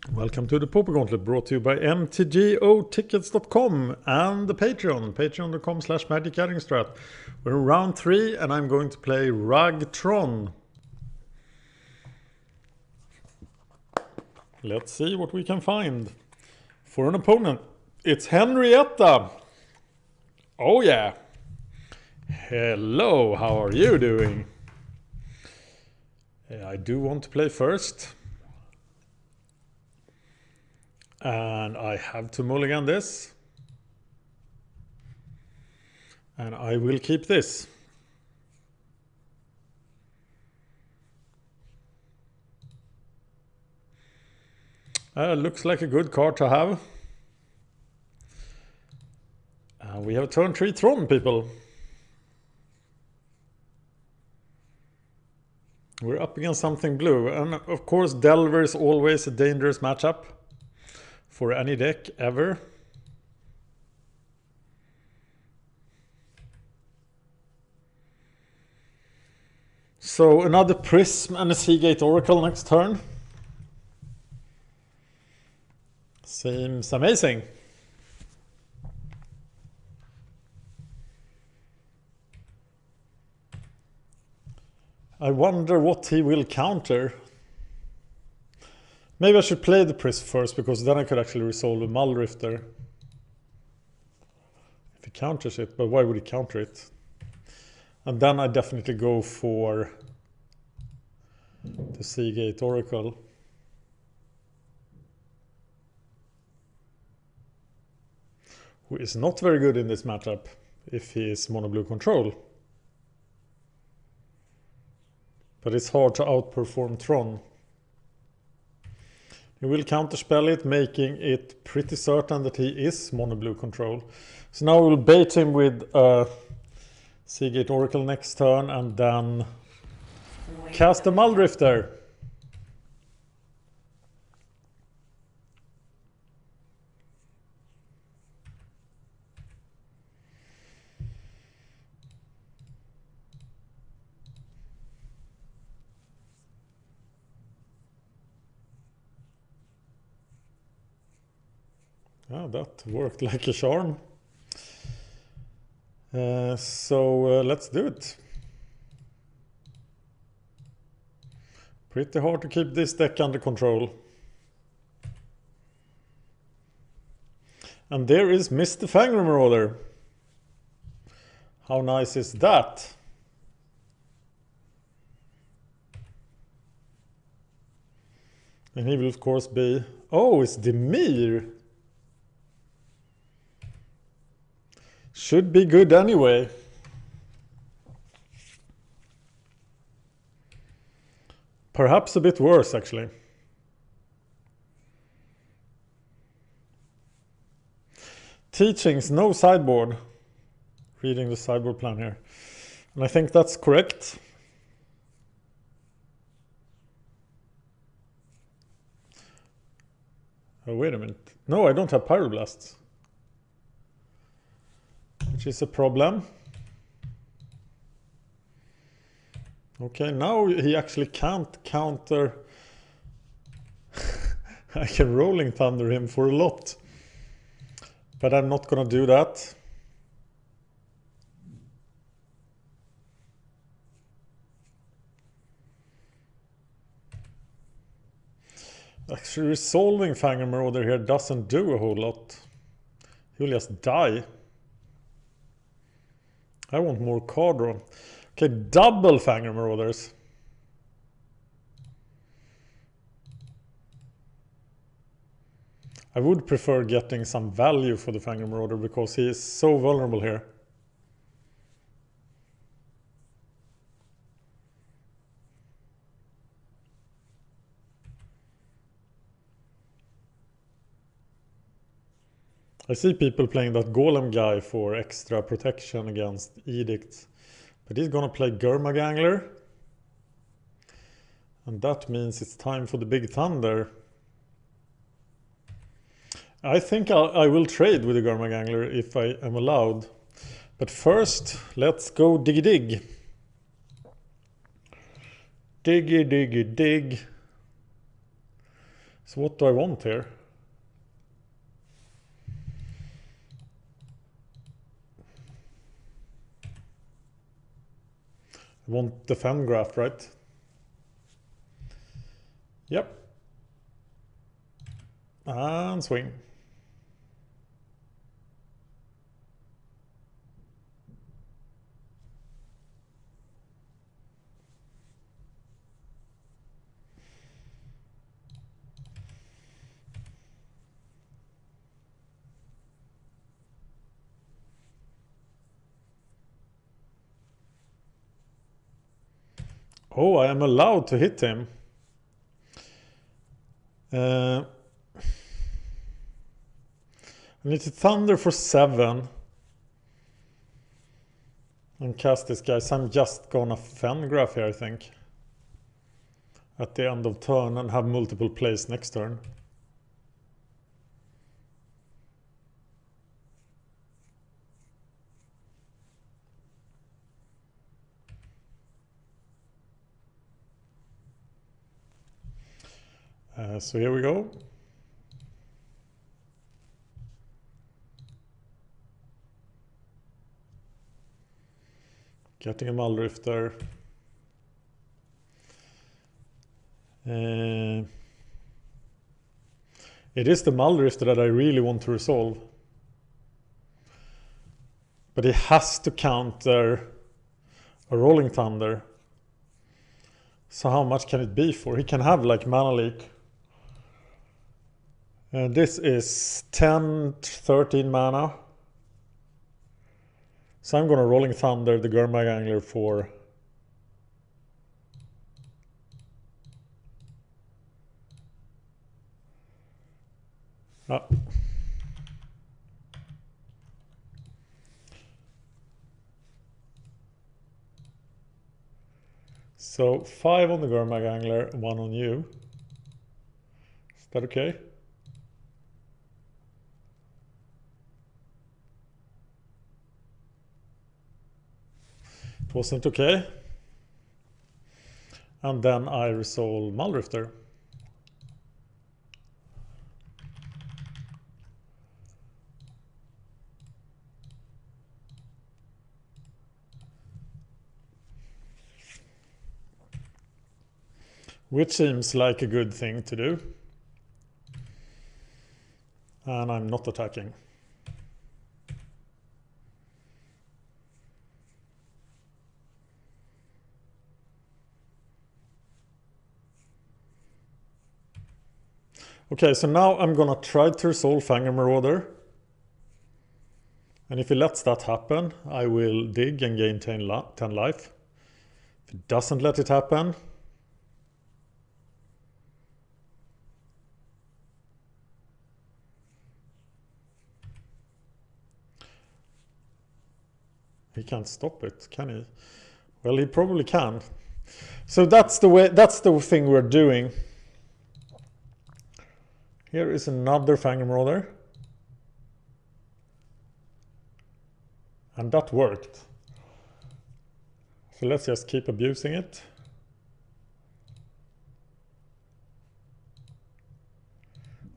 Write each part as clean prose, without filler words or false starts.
Welcome to the Pauper Gauntlet, brought to you by mtgotickets.com and the Patreon, patreon.com/magicgatheringstrat. We're in round 3 and I'm going to play Tron. Let's see what we can find. For an opponent, it's Henrietta. Oh yeah. Hello, how are you doing? I do want to play first. And I have to mulligan this. And I will keep this. Looks like a good card to have. We have turn 3 Tron, people. We're up against something blue. And of course Delver is always a dangerous matchup for any deck ever. So another Prism and a Seagate Oracle next turn. Seems amazing. I wonder what he will counter. Maybe I should play the Prism first, because then I could actually resolve a Muldrifter. If he counters it, but why would he counter it? And then I definitely go for the Seagate Oracle. Who is not very good in this matchup if he is mono blue control. But it's hard to outperform Tron. He will counterspell it, making it pretty certain that he is mono blue control. So now we'll bait him with a Seagate Oracle next turn and then cast a Muldrifter. Oh, that worked like a charm. So let's do it. Pretty hard to keep this deck under control. And there is Mr. Fangrum Marauder. How nice is that? And he will of course be... Oh, it's Demir. Should be good anyway. Perhaps a bit worse, actually. Teachings, no sideboard. Reading the sideboard plan here. And I think that's correct. Oh, wait a minute. No, I don't have Pyroblasts. Which is a problem. Okay, now he actually can't counter. I can Rolling Thunder him for a lot. But I'm not gonna do that. Actually, resolving Fangrum Marauder here doesn't do a whole lot. He will just die. I want more card draw. Okay, double Fangrum Marauders. I would prefer getting some value for the Fangrum Marauder because he is so vulnerable here. I see people playing that Golem guy for extra protection against edicts. But he's gonna play Gurmagangler. And that means it's time for the Big Thunder. I think I will trade with the Gurmagangler if I am allowed. But first, let's go diggy dig. Diggy diggy dig. So what do I want here? I want the fan graph, right? Yep. And swing. Oh, I am allowed to hit him. I need to thunder for 7 and cast this guy. So I'm just gonna fan graph here, I think, at the end of turn and have multiple plays next turn. So here we go. Getting a Muldrifter. It is the Muldrifter that I really want to resolve. But he has to counter a Rolling Thunder. So how much can it be for? He can have like Mana Leak. This is 10, 13 mana. So I'm gonna Rolling Thunder the Gurmag Angler for So 5 on the Gurmag Angler, 1 on you. Is that okay? It wasn't okay. And then I resolve Muldrifter. Which seems like a good thing to do. And I'm not attacking. Okay, so now I'm gonna try to resolve Fangor Marauder. And if he lets that happen, I will dig and gain 10 life. If he doesn't let it happen, he can't stop it, can he? Well, he probably can. So that's the thing we're doing. Here is another Fangor Marauder. And that worked. So let's just keep abusing it.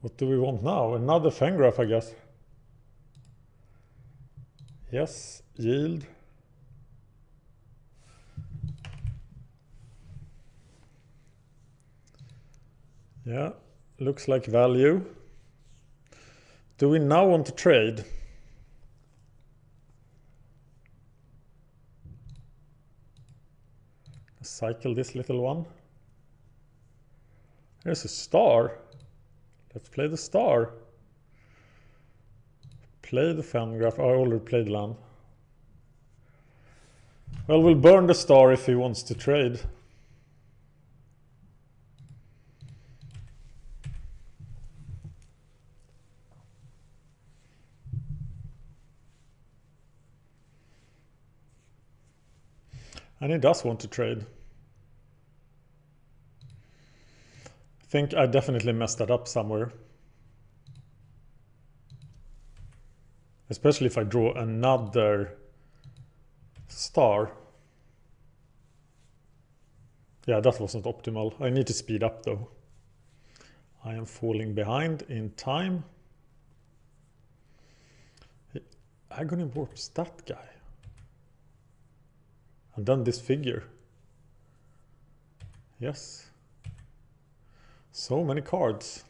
What do we want now? Another Fangraph, I guess. Yes, yield. Yeah, looks like value. Do we now want to trade? Cycle this little one. Here's a star. Let's play the star. Play the Fangraph. I already played land. Well, we'll burn the star if he wants to trade. And he does want to trade. I think I definitely messed that up somewhere. Especially if I draw another star. Yeah, that wasn't optimal. I need to speed up though. I am falling behind in time. Agony warps that guy. And then this figure. Yes. So many cards.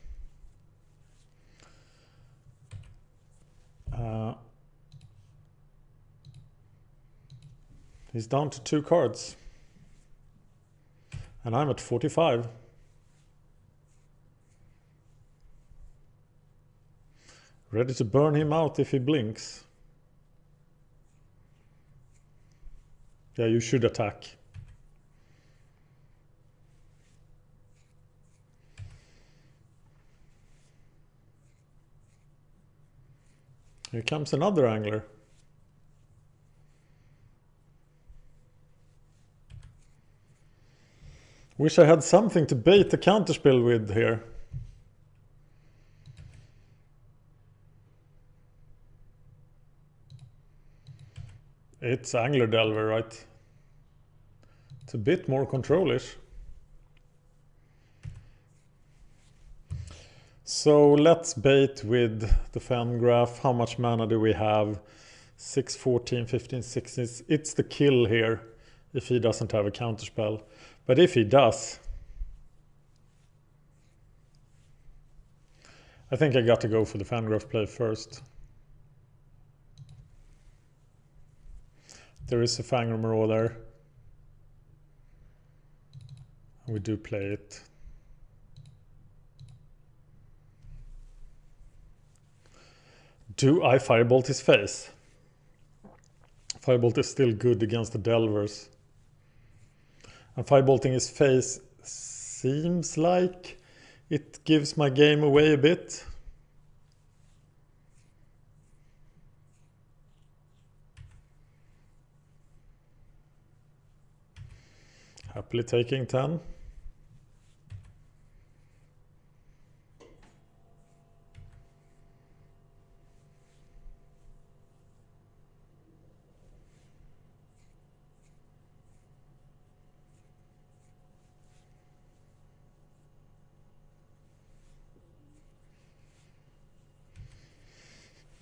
He's down to 2 cards. And I'm at 45. Ready to burn him out if he blinks. Yeah, you should attack. Here comes another angler. Wish I had something to bait the counterspell with here. It's Angler Delver, right? It's a bit more controlish. So let's bait with the fan graph. How much mana do we have? 6, 14, 15, 16. It's the kill here if he doesn't have a counterspell. But if he does, I think I got to go for the fan graph play first. There is a Fangor Marauder. We do play it. Do I Firebolt his face? Firebolt is still good against the Delvers. And Firebolting his face seems like it gives my game away a bit. Happily taking 10.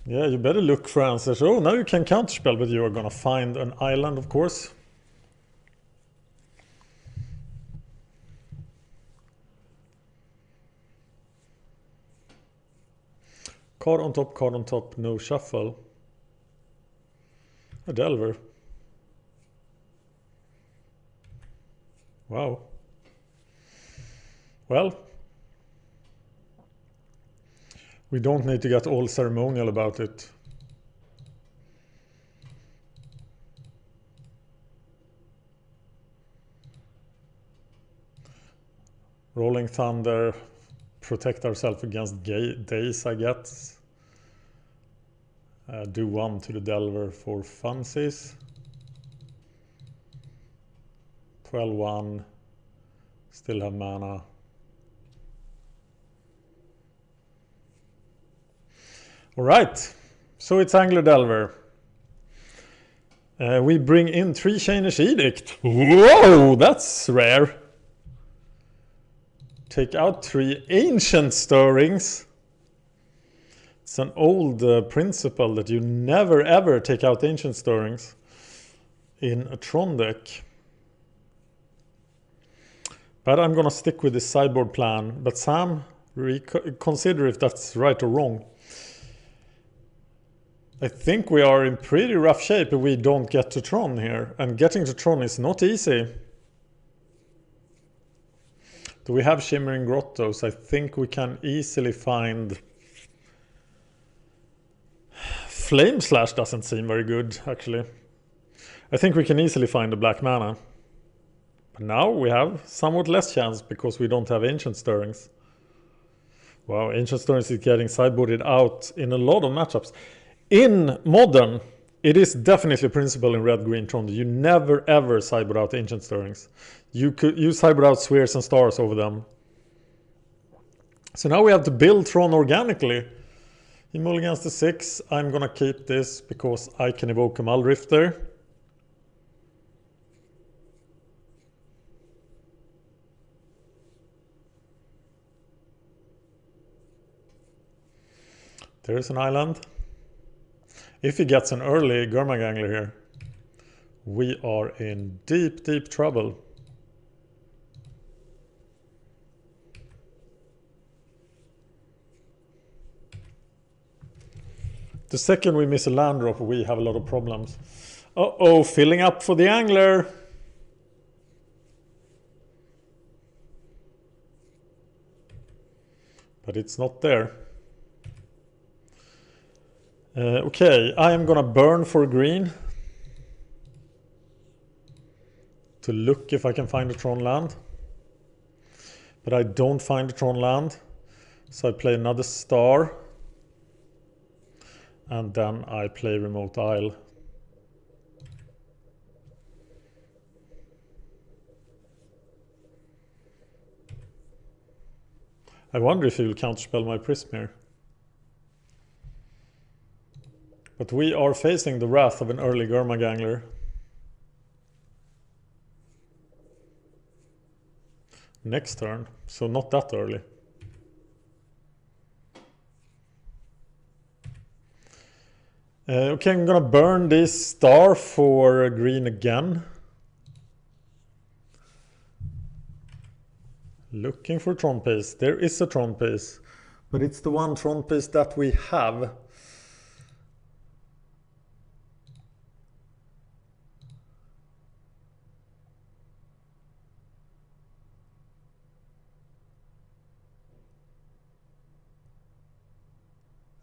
Yeah, you better look for answers. Oh, now you can counterspell, but you are gonna find an island, of course. Card on top, no shuffle. A Delver. Wow. Well, we don't need to get all ceremonial about it. Rolling Thunder, protect ourselves against days, I guess. Do 1 to the Delver for funsies. 12-1, still have mana. Alright, so it's Angler Delver. We bring in 3 Chainer's Edict. Whoa, that's rare. Take out 3 Ancient Stirrings. It's an old principle that you never ever take out Ancient Stirrings in a Tron deck. But I'm gonna stick with this sideboard plan. But Sam, consider if that's right or wrong. I think we are in pretty rough shape if we don't get to Tron here. And getting to Tron is not easy. Do we have Shimmering Grottos? I think we can easily find... Flame Slash doesn't seem very good, actually. I think we can easily find the black mana. But now we have somewhat less chance because we don't have Ancient Stirrings. Wow, Ancient Stirrings is getting sideboarded out in a lot of matchups. In Modern, it is definitely a principle in Red-Green Tron. You never ever sideboard out Ancient Stirrings. You sideboard out Spheres and Stars over them. So now we have to build Tron organically. He mulligans the 6. I'm gonna keep this because I can evoke a Muldrifter. There is an island. If he gets an early Gurmag-Angler here, we are in deep, deep trouble. The second we miss a land drop, we have a lot of problems. Uh-oh, filling up for the angler. But it's not there. Okay, I am gonna burn for green to look if I can find a Tron land. But I don't find a Tron land, so I play another star. And then I play remote isle. I wonder if he will counterspell my prism here. But we are facing the wrath of an early Gurmag-Angler. Next turn, so not that early. Okay, I'm gonna burn this star for green again. Looking for Tron piece. There is a Tron piece, but it's the one Tron piece that we have.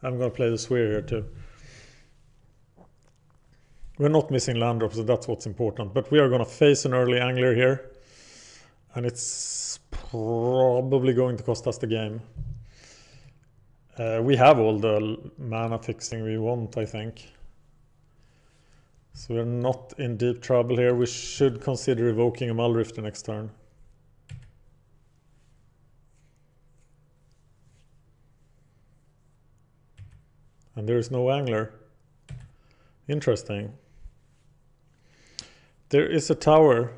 I'm gonna play the Sphere here too. We're not missing land drops, so that's what's important. But we are gonna face an early angler here, and it's probably going to cost us the game. We have all the mana fixing we want, I think. So we're not in deep trouble here. We should consider evoking a Muldrifter next turn. And there is no angler. Interesting. There is a tower.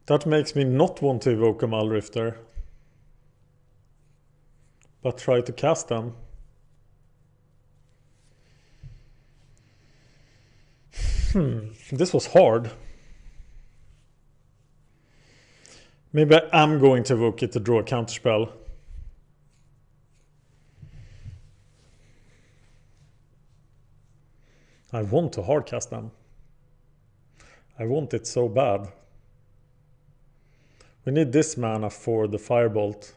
That makes me not want to evoke a Muldrifter, but try to cast them. This was hard. Maybe I am going to evoke it to draw a counterspell. I want to hardcast them. I want it so bad. We need this mana for the Firebolt.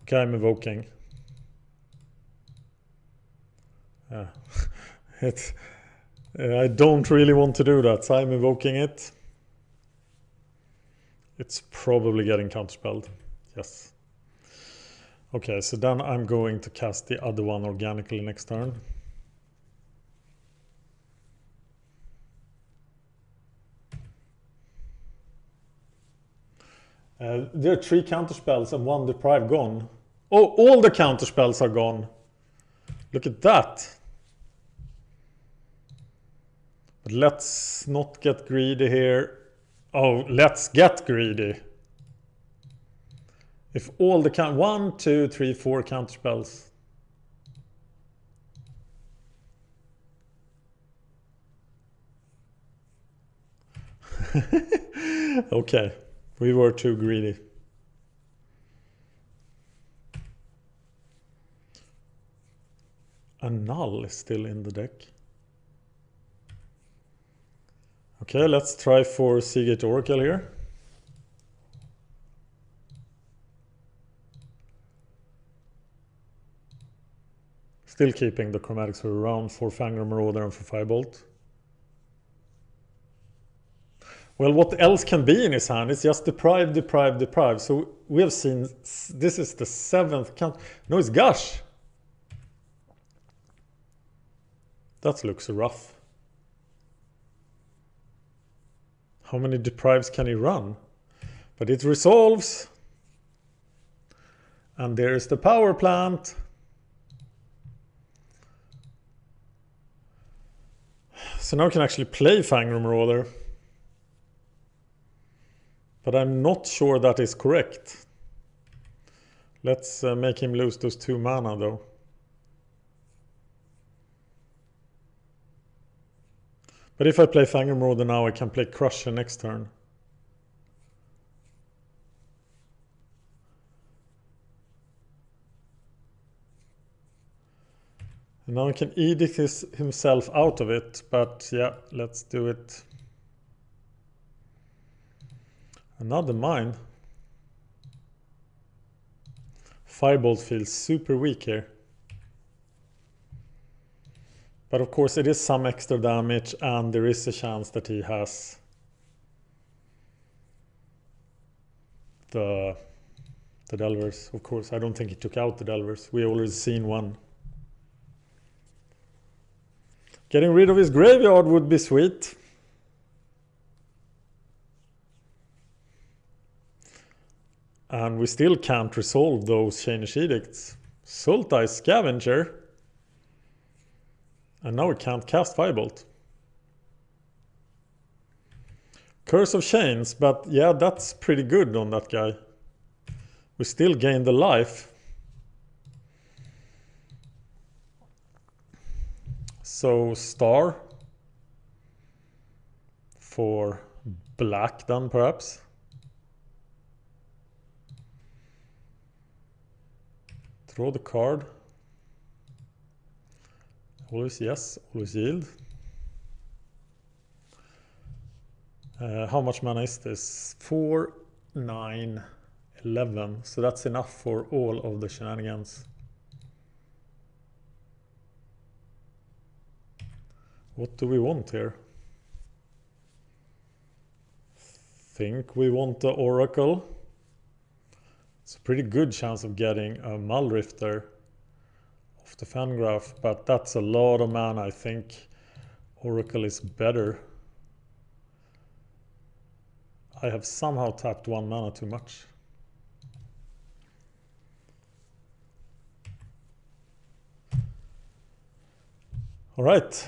Okay, I'm evoking. I don't really want to do that, so I'm evoking it. It's probably getting counterspelled. Yes. Okay, so then I'm going to cast the other one organically next turn. There are 3 counterspells and 1 deprive gone. Oh, all the counterspells are gone. Look at that. But let's not get greedy here. Oh, let's get greedy. If all the 1, 2, 3, 4 counterspells. Okay, we were too greedy. A null is still in the deck. Okay, let's try for Seagate Oracle here. Still keeping the chromatics around for Fangor Marauder and for Firebolt. Well, what else can be in his hand? It's just deprive, deprive, deprive. So we have seen, this is the 7th count. No, it's Gush. That looks rough. How many deprives can he run? But it resolves. And there's the power plant. So now I can actually play Fangor Marauder. But I'm not sure that is correct. Let's make him lose those 2 mana though. But if I play Fangormorder now, I can play Crusher next turn. And now he can edict himself out of it, but yeah, let's do it. Another mine. Firebolt feels super weak here. But of course it is some extra damage, and there is a chance that he has the Delvers. Of course, I don't think he took out the Delvers. We already seen one. Getting rid of his graveyard would be sweet. And we still can't resolve those Chainish Edicts. Sultai Scavenger. And now we can't cast Firebolt. Curse of Chains, but yeah, that's pretty good on that guy. We still gain the life. So Star for black then perhaps. Draw the card. Always yes, always yield. How much mana is this? 4, 9, 11. So that's enough for all of the shenanigans. What do we want here? Think we want the Oracle. It's a pretty good chance of getting a Muldrifter off the Fangraph, but that's a lot of mana. I think Oracle is better. I have somehow tapped 1 mana too much. All right.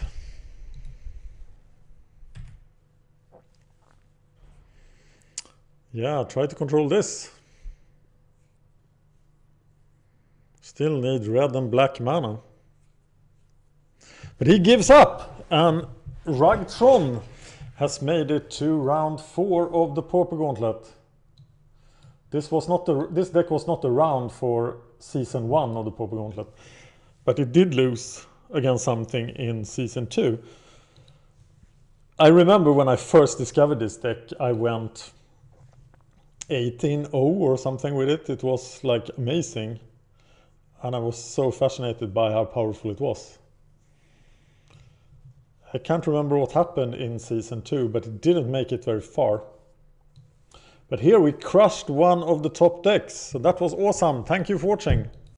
Yeah, try to control this. Still need red and black mana. But he gives up, and Tron has made it to round 4 of the Pauper Gauntlet. This deck was not around for season 1 of the Pauper Gauntlet, but it did lose against something in season 2. I remember when I first discovered this deck, I went 18-0 or something with it. It was like amazing. And I was so fascinated by how powerful it was. I can't remember what happened in season 2, but it didn't make it very far. But here we crushed one of the top decks. So that was awesome. Thank you for watching.